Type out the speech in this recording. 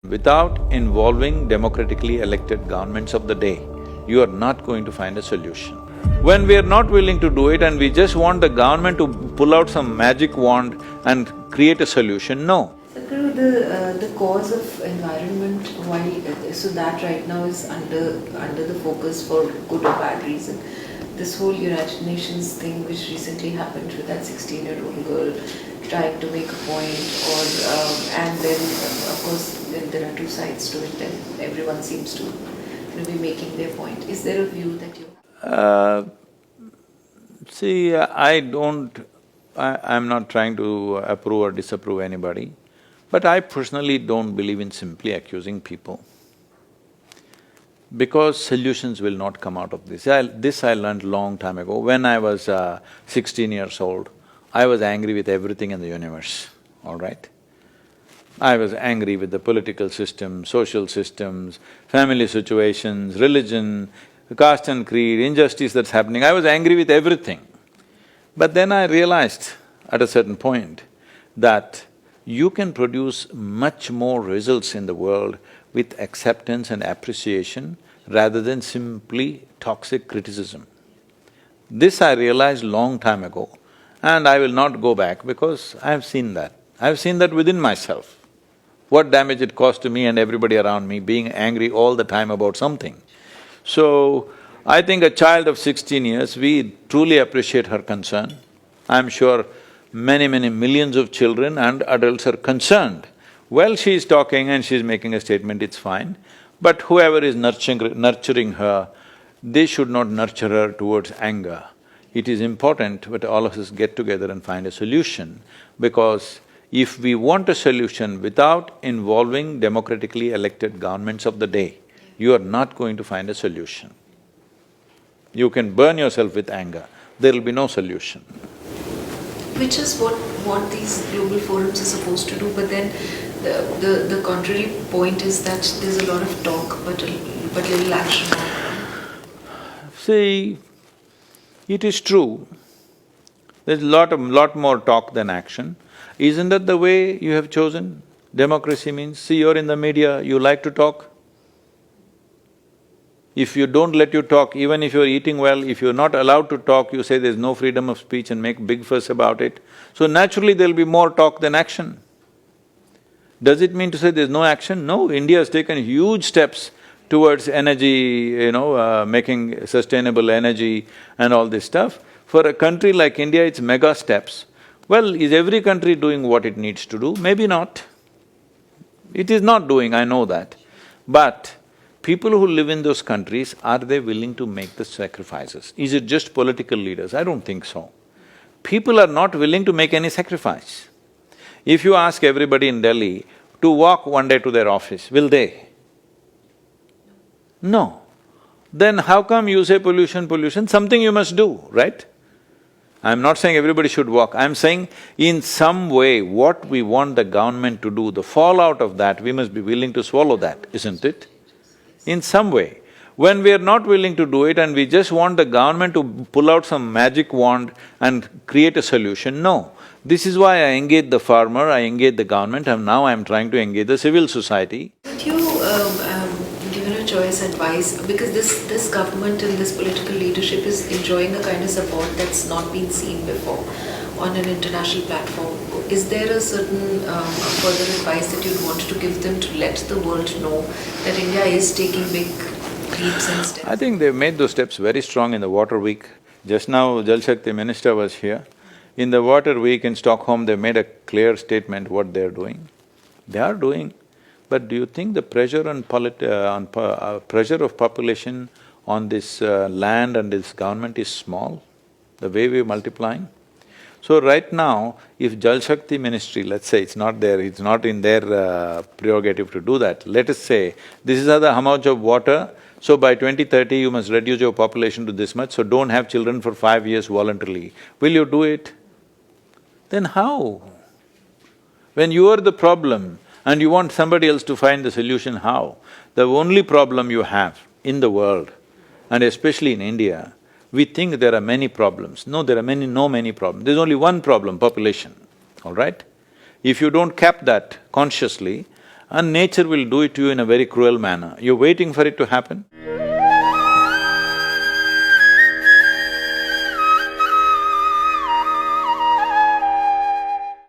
Without involving democratically elected governments of the day, you are not going to find a solution. When we are not willing to do it and we just want the government to pull out some magic wand and create a solution, no. Sadhguru, the cause of environment, why so that right now is under the focus for good or bad reason. This whole United Nations thing, which recently happened with that 16-year-old girl trying to make a point, or and then of course there are two sides to it, and everyone seems to be making their point. Is there a view that you? See, I'm not trying to approve or disapprove anybody, but I personally don't believe in simply accusing people, because solutions will not come out of this. This I learned long time ago. When I was 16 years old, I was angry with everything in the universe, all right? I was angry with the political system, social systems, family situations, religion, caste and creed, injustice that's happening. I was angry with everything. But then I realized at a certain point that you can produce much more results in the world with acceptance and appreciation rather than simply toxic criticism. This I realized long time ago, and I will not go back because I have seen that. I have seen that within myself. What damage it caused to me and everybody around me, being angry all the time about something. So, I think a child of 16 years, we truly appreciate her concern. I'm sure many millions of children and adults are concerned. Well, she's talking and she's making a statement, it's fine. But whoever is nurturing her, they should not nurture her towards anger. It is important that all of us get together and find a solution, because if we want a solution without involving democratically elected governments of the day, you are not going to find a solution. You can burn yourself with anger, there will be no solution. Which is what these global forums are supposed to do, but then the contrary point is that there's a lot of talk but little action. See, it is true, there's lot more talk than action. Isn't that the way you have chosen? Democracy means, see, you're in the media, you like to talk. If you don't let you talk, even if you're eating well, if you're not allowed to talk, you say there's no freedom of speech and make big fuss about it. So naturally there'll be more talk than action. Does it mean to say there's no action? No, India has taken huge steps towards energy, making sustainable energy and all this stuff. For a country like India, it's mega steps. Well, is every country doing what it needs to do? Maybe not. It is not doing, I know that. But people who live in those countries, are they willing to make the sacrifices? Is it just political leaders? I don't think so. People are not willing to make any sacrifice. If you ask everybody in Delhi to walk one day to their office, will they? No. Then how come you say pollution? Something you must do, right? I'm not saying everybody should walk, I'm saying in some way what we want the government to do, the fallout of that, we must be willing to swallow that, isn't it? In some way. When we are not willing to do it and we just want the government to pull out some magic wand and create a solution, no. This is why I engage the farmer, I engage the government, and now I'm trying to engage the civil society. Would you, given a choice, advise, because this government and this political leadership is enjoying a kind of support that's not been seen before on an international platform, is there a certain further advice that you'd want to give them to let the world know that India is taking big leaps and steps? I think they've made those steps very strong in the Water Week. Just now, Jal Shakti Minister was here. In the Water Week in Stockholm, they made a clear statement what they're doing. They are doing, but do you think the pressure pressure of population on this land and this government is small? The way we're multiplying? So right now, if Jal Shakti Ministry, let's say it's not in their prerogative to do that, let us say, this is how much of water, so by 2030 you must reduce your population to this much, so don't have children for 5 years voluntarily. Will you do it? Then how? When you are the problem and you want somebody else to find the solution, how? The only problem you have in the world, and especially in India, we think there are many problems. No, there are many problems. There's only one problem, population, all right? If you don't cap that consciously and nature will do it to you in a very cruel manner. You're waiting for it to happen.